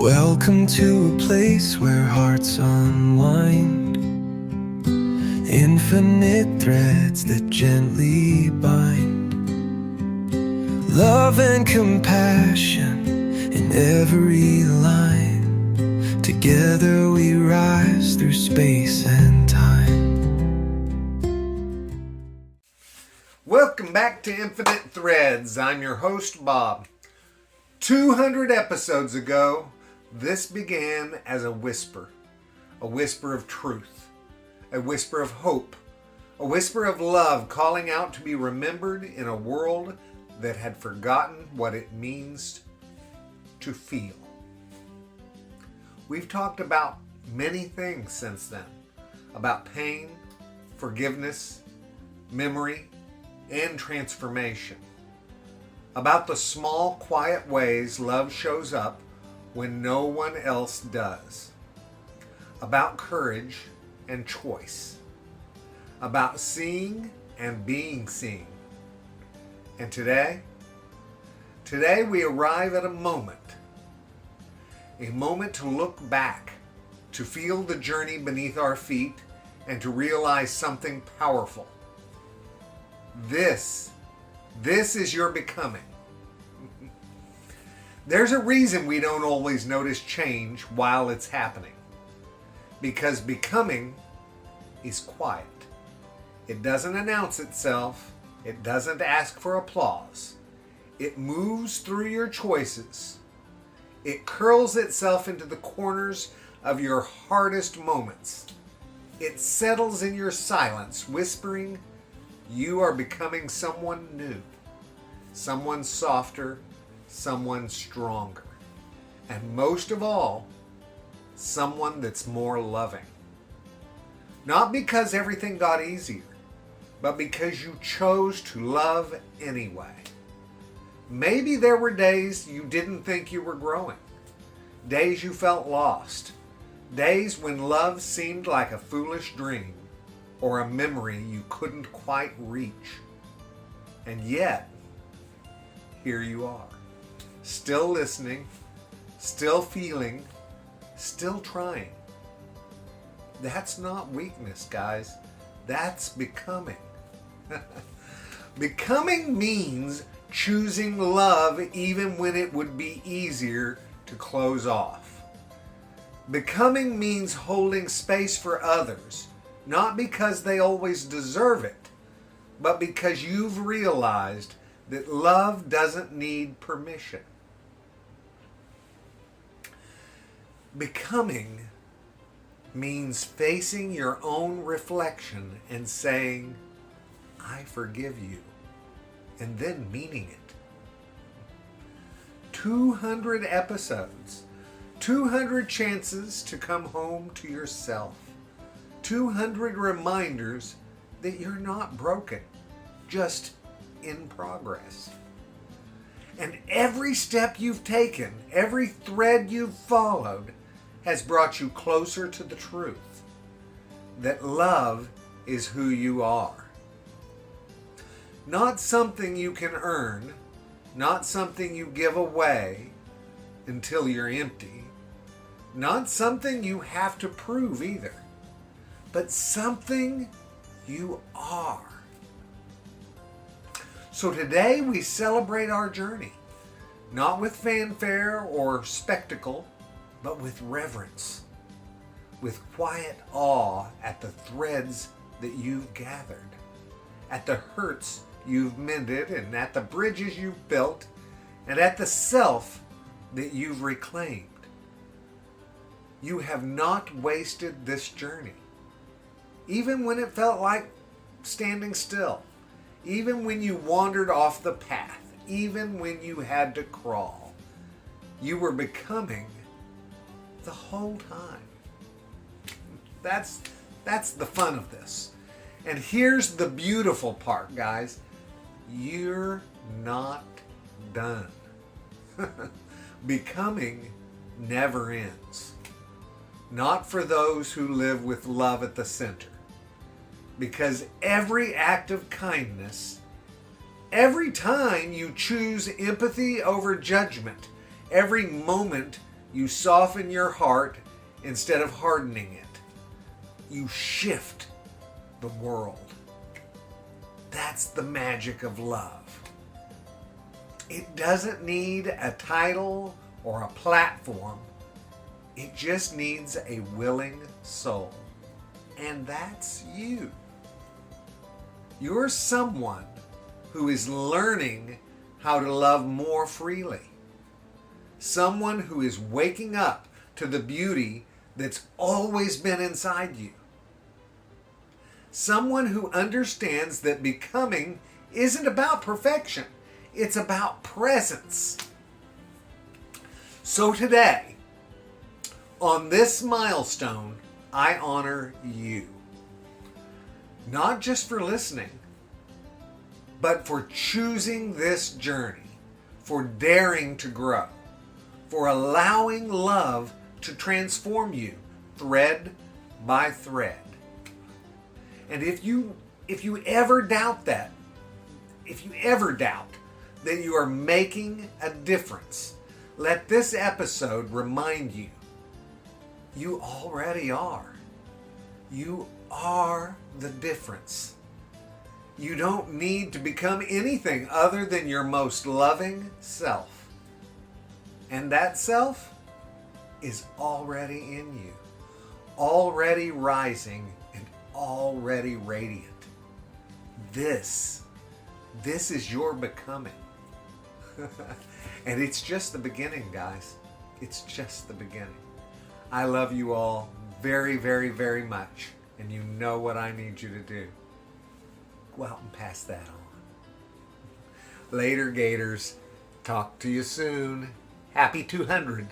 Welcome to a place where hearts unwind, infinite threads that gently bind, love and compassion in every line. Together we rise through space and time. Welcome back to Infinite Threads. I'm your host, Bob. 200 episodes ago, this began as a whisper of truth, a whisper of hope, a whisper of love calling out to be remembered in a world that had forgotten what it means to feel. We've talked about many things since then, about pain, forgiveness, memory, and transformation, about the small, quiet ways love shows up when no one else does, about courage and choice, about seeing and being seen. And today we arrive at a moment to look back, to feel the journey beneath our feet, and to realize something powerful. This is your becoming. There's a reason we don't always notice change while it's happening. Because becoming is quiet. It doesn't announce itself. It doesn't ask for applause. It moves through your choices. It curls itself into the corners of your hardest moments. It settles in your silence, whispering, you are becoming someone new, someone softer, someone stronger, and most of all, someone that's more loving. Not because everything got easier, but because you chose to love anyway. Maybe there were days you didn't think you were growing, days you felt lost, days when love seemed like a foolish dream or a memory you couldn't quite reach. And yet, here you are. Still listening, still feeling, still trying. That's not weakness, guys. That's becoming. Becoming means choosing love even when it would be easier to close off. Becoming means holding space for others, not because they always deserve it, but because you've realized that love doesn't need permission. Becoming means facing your own reflection and saying, I forgive you, and then meaning it. 200 episodes, 200 chances to come home to yourself, 200 reminders that you're not broken, just in progress. And every step you've taken, every thread you've followed, has brought you closer to the truth that love is who you are. Not something you can earn, not something you give away until you're empty, not something you have to prove either, but something you are. So today we celebrate our journey, not with fanfare or spectacle, but with reverence, with quiet awe at the threads that you've gathered, at the hurts you've mended, and at the bridges you've built, and at the self that you've reclaimed. You have not wasted this journey, even when it felt like standing still, even when you wandered off the path, even when you had to crawl. You were becoming the whole time. That's the fun of this. And here's the beautiful part, guys. You're not done. Becoming never ends. Not for those who live with love at the center. Because every act of kindness, every time you choose empathy over judgment, every moment You soften your heart instead of hardening it. You shift the world. That's the magic of love. It doesn't need a title or a platform. It just needs a willing soul. And that's you. You're someone who is learning how to love more freely. Someone who is waking up to the beauty that's always been inside you. Someone who understands that becoming isn't about perfection. It's about presence. So today, on this milestone, I honor you. Not just for listening, but for choosing this journey, for daring to grow, for allowing love to transform you thread by thread. And if you ever doubt that, if you ever doubt that you are making a difference, let this episode remind you, you already are. You are the difference. You don't need to become anything other than your most loving self. And that self is already in you, already rising and already radiant. This is your becoming. And it's just the beginning, guys. It's just the beginning. I love you all very, very, very much. And you know what I need you to do. Go out and pass that on. Later, Gators. Talk to you soon. Happy 200.